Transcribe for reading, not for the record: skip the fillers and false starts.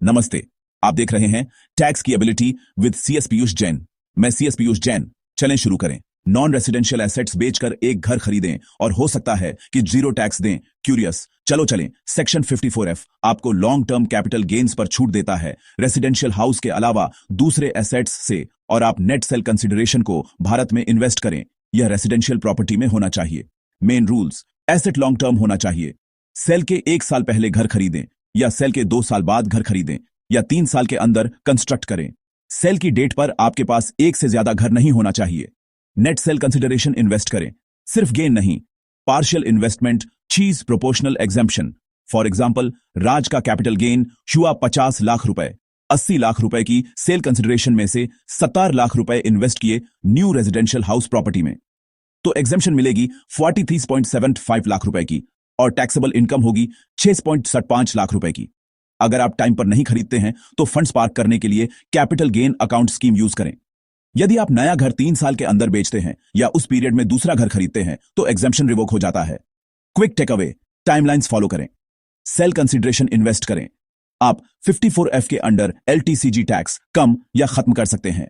नमस्ते। आप देख रहे हैं टैक्स की ability with CS Piyush Jain. मैं सीएस पीयूष जैन। चलें शुरू करें। नॉन रेसिडेंशियल एसेट्स बेचकर एक घर खरीदें और हो सकता है कि जीरो टैक्स दें। क्यूरियस? चलो चलें। सेक्शन 54F आपको लॉन्ग टर्म कैपिटल गेन्स पर छूट देता है रेसिडेंशियल हाउस के अलावा दूसरे एसेट्स से, और आप नेट सेल कंसिडरेशन को भारत में इन्वेस्ट करें। यह रेसिडेंशियल प्रॉपर्टी में होना चाहिए। Main rules: asset long term होना चाहिए। सेल के 1 साल पहले घर खरीदें, या सेल के 2 साल बाद घर खरीदें, या 3 साल के अंदर कंस्ट्रक्ट करें। सेल की डेट पर आपके पास एक से ज्यादा घर नहीं होना चाहिए। नेट सेल कंसिडरेशन इन्वेस्ट करें, सिर्फ गेन नहीं। पार्शियल इन्वेस्टमेंट, चीज प्रोपोर्शनल एग्जेम्पशन। फॉर एग्जाम्पल, राज का कैपिटल गेन हुआ 50 लाख रुपए। 80 लाख रुपए की सेल कंसिडरेशन में से 70 लाख रुपए इन्वेस्ट किए न्यू रेजिडेंशियल हाउस प्रॉपर्टी में, तो एग्जेम्पशन मिलेगी 43.75 लाख रुपए की, और टैक्सेबल इनकम होगी 6.75 लाख रुपए की। अगर आप टाइम पर नहीं खरीदते हैं तो फंड्स पार्क करने के लिए capital gain account scheme use करें। यदि आप नया घर 3 साल के अंदर बेचते हैं या उस पीरियड में दूसरा घर खरीदते हैं तो एग्जेम्पशन रिवोक हो जाता है। Quick take away: timelines follow करें। सेल कंसिडरेशन इन्वेस्ट करें। आप 54F के अंडर LTCG टैक्स कम या खत्म कर सकते हैं।